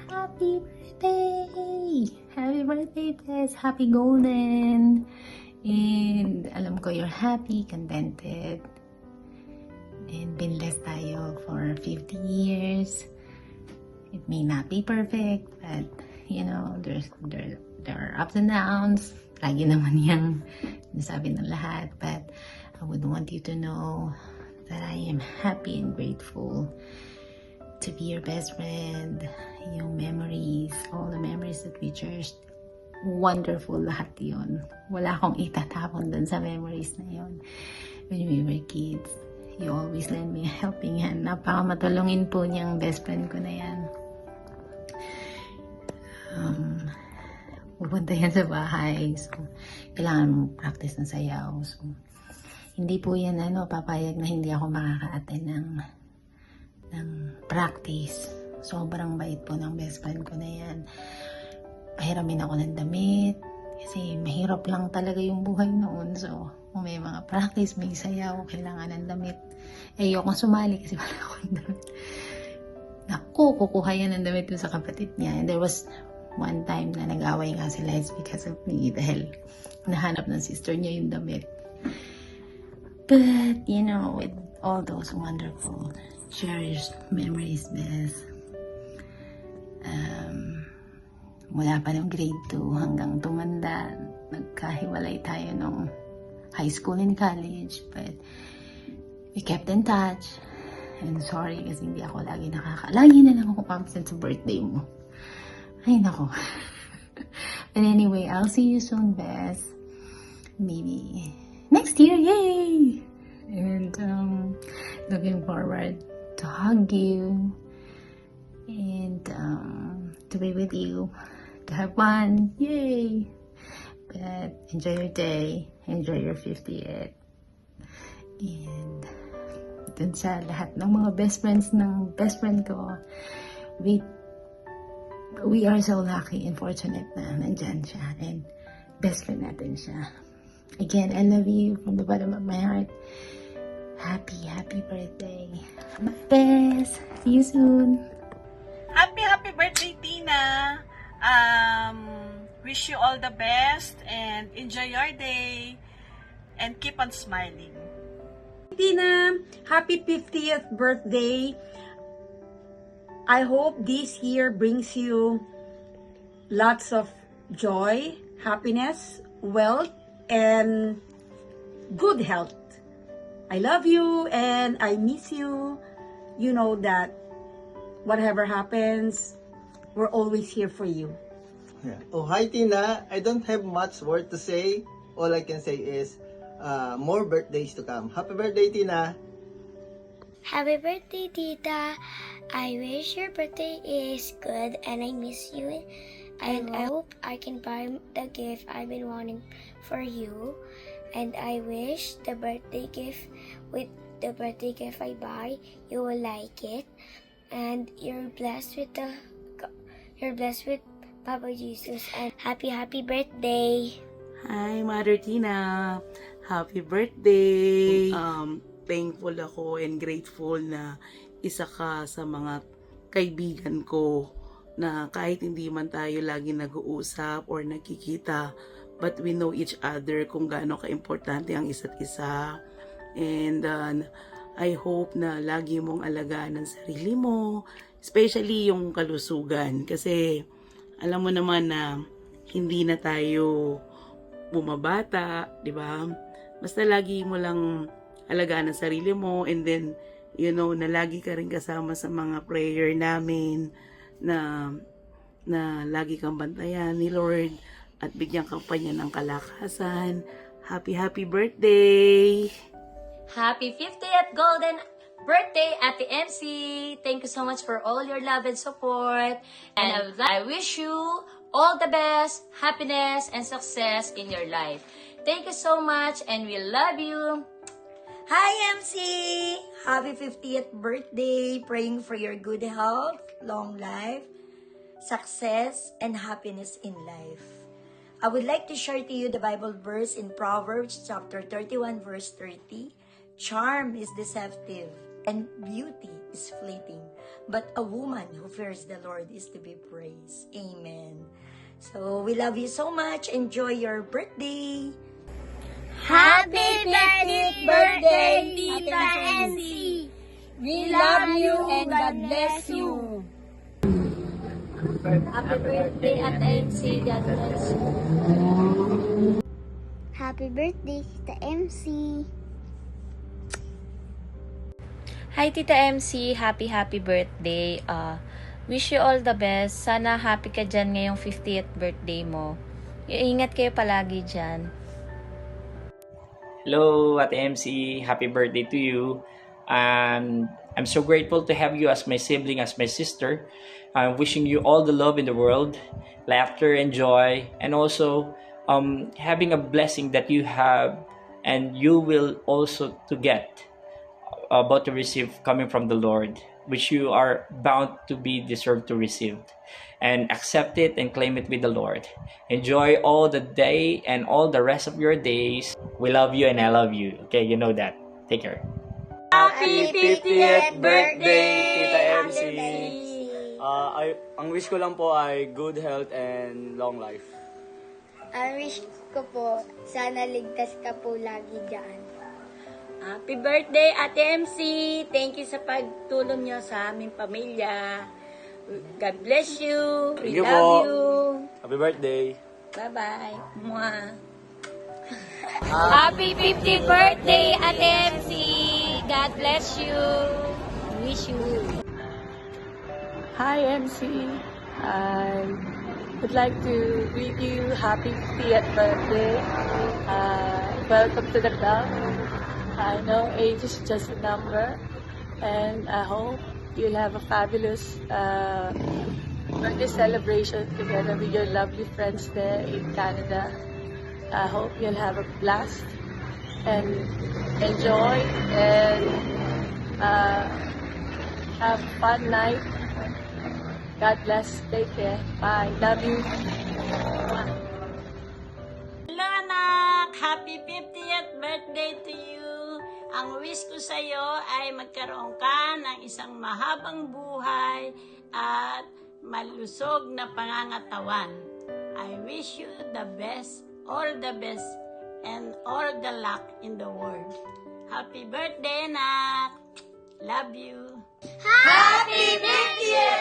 Happy birthday! Happy birthday, Bess! Happy Golden! And alam ko you're happy, contented. And binless tayo for 50 years. It may not be perfect, but you know, there are ups and downs. Lagi naman yung nasabi ng lahat. But I would want you to know that I am happy and grateful to be your best friend. Yung memories, all the memories that we cherished, wonderful lahat yun. Wala akong itatapon dun sa memories na yun. When we were kids, you always lend me a helping hand. Napakamatulungin po niyang best friend ko na yan. Pupunta yan sa bahay. So, kailangan mong practice ng sayaw. So, hindi po yan papayag na hindi ako makaka-attend ng practice. Sobrang bait po ng best friend ko na yan. Pahiramin ako ng damit. Kasi mahirap lang talaga yung buhay noon. So, kung may mga practice, may sayaw, kailangan ng damit. Ayokong sumali kasi wala akong damit. Naku, kukuha yan ng damit sa kapatid niya. And there was one time na nag-away nga sila. It's because of me. Dahil nahanap ng sister niya yung damit. But, you know, with all those wonderful, cherished memories, Bess, mula pa ng grade 2 hanggang tumanda, nagkahiwalay tayo nung high school and college, but we kept in touch. And sorry kasi hindi ako lagi na lang ako absent sa birthday mo. Ay, nako. But anyway, I'll see you soon, Bess. Maybe next year, yay! And looking forward to hug you and to be with you, to have fun, yay! But enjoy your day, enjoy your 50th, and dun sa lahat ng mga best friends ng best friend ko, we are so lucky and fortunate na nandyan siya and best friend natin siya. Again, I love you from the bottom of my heart. Happy birthday. My best. See you soon. Happy birthday, Tina. Wish you all the best and enjoy your day and keep on smiling. Tina, happy 50th birthday. I hope this year brings you lots of joy, happiness, wealth, and good health. I love you and I miss you. You know that whatever happens, we're always here for you. Yeah. Oh, hi Tina. I don't have much word to say. All I can say is more birthdays to come. Happy birthday, Tina. Happy birthday, Tita. I wish your birthday is good and I miss you. And I hope I can buy the gift I've been wanting for you. And I wish the birthday gift I buy, you will like it. And you're blessed with Papa Jesus. And happy birthday. Hi, Mother Tina. Happy birthday. Thankful ako and grateful na isa ka sa mga kaibigan ko na kahit hindi man tayo lagi nag-uusap or nagkikita, but we know each other kung gaano ka-importante ang isa't isa. And I hope na lagi mong alagaan ang sarili mo, especially yung kalusugan. Kasi alam mo naman na hindi na tayo bumabata, di ba? Basta lagi mo lang alagaan ang sarili mo, and then, you know, na lagi ka rin kasama sa mga prayer namin na lagi kang bantayan ni Lord at bigyan ka pa niya ng kalakasan. Happy birthday! Happy 50th Golden birthday, Ate MC! Thank you so much for all your love and support. And I wish you all the best, happiness, and success in your life. Thank you so much, and we love you. Hi MC! Happy 50th birthday! Praying for your good health, long life, success, and happiness in life. I would like to share to you the Bible verse in Proverbs chapter 31 verse 30. Charm is deceptive and beauty is fleeting, but a woman who fears the Lord is to be praised. Amen. So, we love you so much. Enjoy your birthday. Happy 50th birthday, Tita MC! We love you and God bless you! Happy birthday at MC. God bless you. Happy birthday, Tita MC! Hi Tita MC, happy birthday. Wish you all the best. Sana happy ka dyan ngayong 50th birthday mo. Ingat kayo palagi dyan. Hello, Ate MC. Happy birthday to you. And I'm so grateful to have you as my sibling, as my sister. I'm wishing you all the love in the world, laughter and joy, and also having a blessing that you have and you will also to get about to receive coming from the Lord, which you are bound to be deserved to receive. And accept it and claim it with the Lord. Enjoy all the day and all the rest of your days. We love you and I love you. Okay, you know that. Take care. Happy 50th birthday, Tita MC. Ate Ang wish ko lang po ay good health and long life. Ang wish ko po, sana ligtas ka po lagi dyan. Happy birthday, Ate MC! Thank you sa pagtulong niyo sa aming pamilya. God bless you. Thank We you love po. you. Happy birthday. Bye-bye. Mwah. Happy 50th birthday, Ate MC. God bless you. Wish you. Hi MC, I would like to greet you happy 50th birthday. Welcome to the club. I know age is just a number, and I hope you'll have a fabulous birthday celebration together with your lovely friends there in Canada. I hope you'll have a blast and enjoy and have a fun night. God bless. Take care. Bye. Love you. Hello anak! Happy 50th birthday to you! Ang wish ko sa iyo ay magkaroon ka ng isang mahabang buhay at malusog na pangangatawan. I wish you the best, and all the luck in the world. Happy birthday, anak! Love you! Happy 50th